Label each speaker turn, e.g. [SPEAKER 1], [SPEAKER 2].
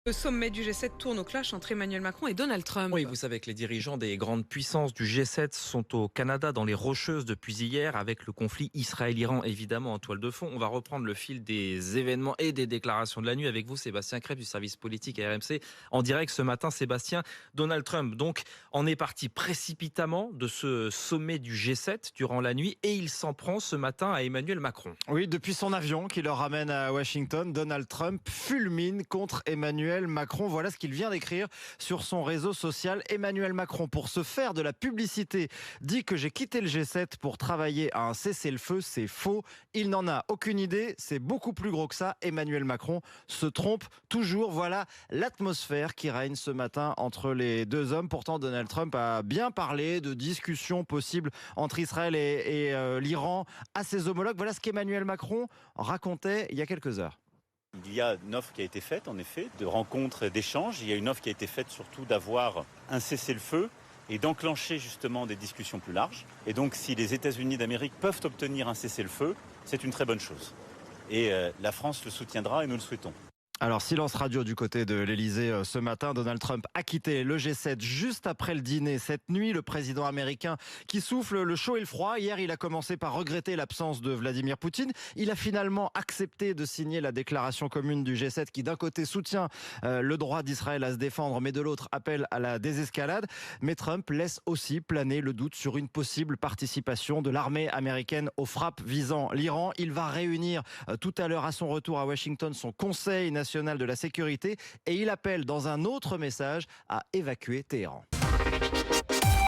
[SPEAKER 1] Le sommet du G7 tourne au clash entre Emmanuel Macron et Donald Trump.
[SPEAKER 2] Oui, vous savez que les dirigeants des grandes puissances du G7 sont au Canada, dans les Rocheuses, depuis hier, avec le conflit Israël-Iran évidemment en toile de fond. On va reprendre le fil des événements et des déclarations de la nuit avec vous, Sébastien Crêpe du service politique à RMC. En direct ce matin, Sébastien, Donald Trump donc en est parti précipitamment de ce sommet du G7 durant la nuit et il s'en prend ce matin à Emmanuel Macron.
[SPEAKER 3] Oui, depuis son avion qui le ramène à Washington, Donald Trump fulmine contre Emmanuel Macron. Voilà ce qu'il vient d'écrire sur son réseau social. Emmanuel Macron, pour se faire de la publicité, dit que j'ai quitté le G7 pour travailler à un cessez-le-feu. C'est faux. Il n'en a aucune idée. C'est beaucoup plus gros que ça. Emmanuel Macron se trompe toujours. Voilà l'atmosphère qui règne ce matin entre les deux hommes. Pourtant, Donald Trump a bien parlé de discussions possibles entre Israël et l'Iran à ses homologues. Voilà ce qu'Emmanuel Macron racontait il y a quelques heures.
[SPEAKER 4] Il y a une offre qui a été faite, en effet, de rencontres et d'échanges. Il y a une offre qui a été faite surtout d'avoir un cessez-le-feu et d'enclencher justement des discussions plus larges. Et donc, si les États-Unis d'Amérique peuvent obtenir un cessez-le-feu, c'est une très bonne chose. Et la France le soutiendra et nous le souhaitons.
[SPEAKER 3] Alors, silence radio du côté de l'Elysée ce matin. Donald Trump a quitté le G7 juste après le dîner cette nuit. Le président américain qui souffle le chaud et le froid. Hier, il a commencé par regretter l'absence de Vladimir Poutine. Il a finalement accepté de signer la déclaration commune du G7 qui, d'un côté, soutient le droit d'Israël à se défendre, mais de l'autre, appelle à la désescalade. Mais Trump laisse aussi planer le doute sur une possible participation de l'armée américaine aux frappes visant l'Iran. Il va réunir tout à l'heure à son retour à Washington son Conseil national de la sécurité et il appelle dans un autre message à évacuer Téhéran.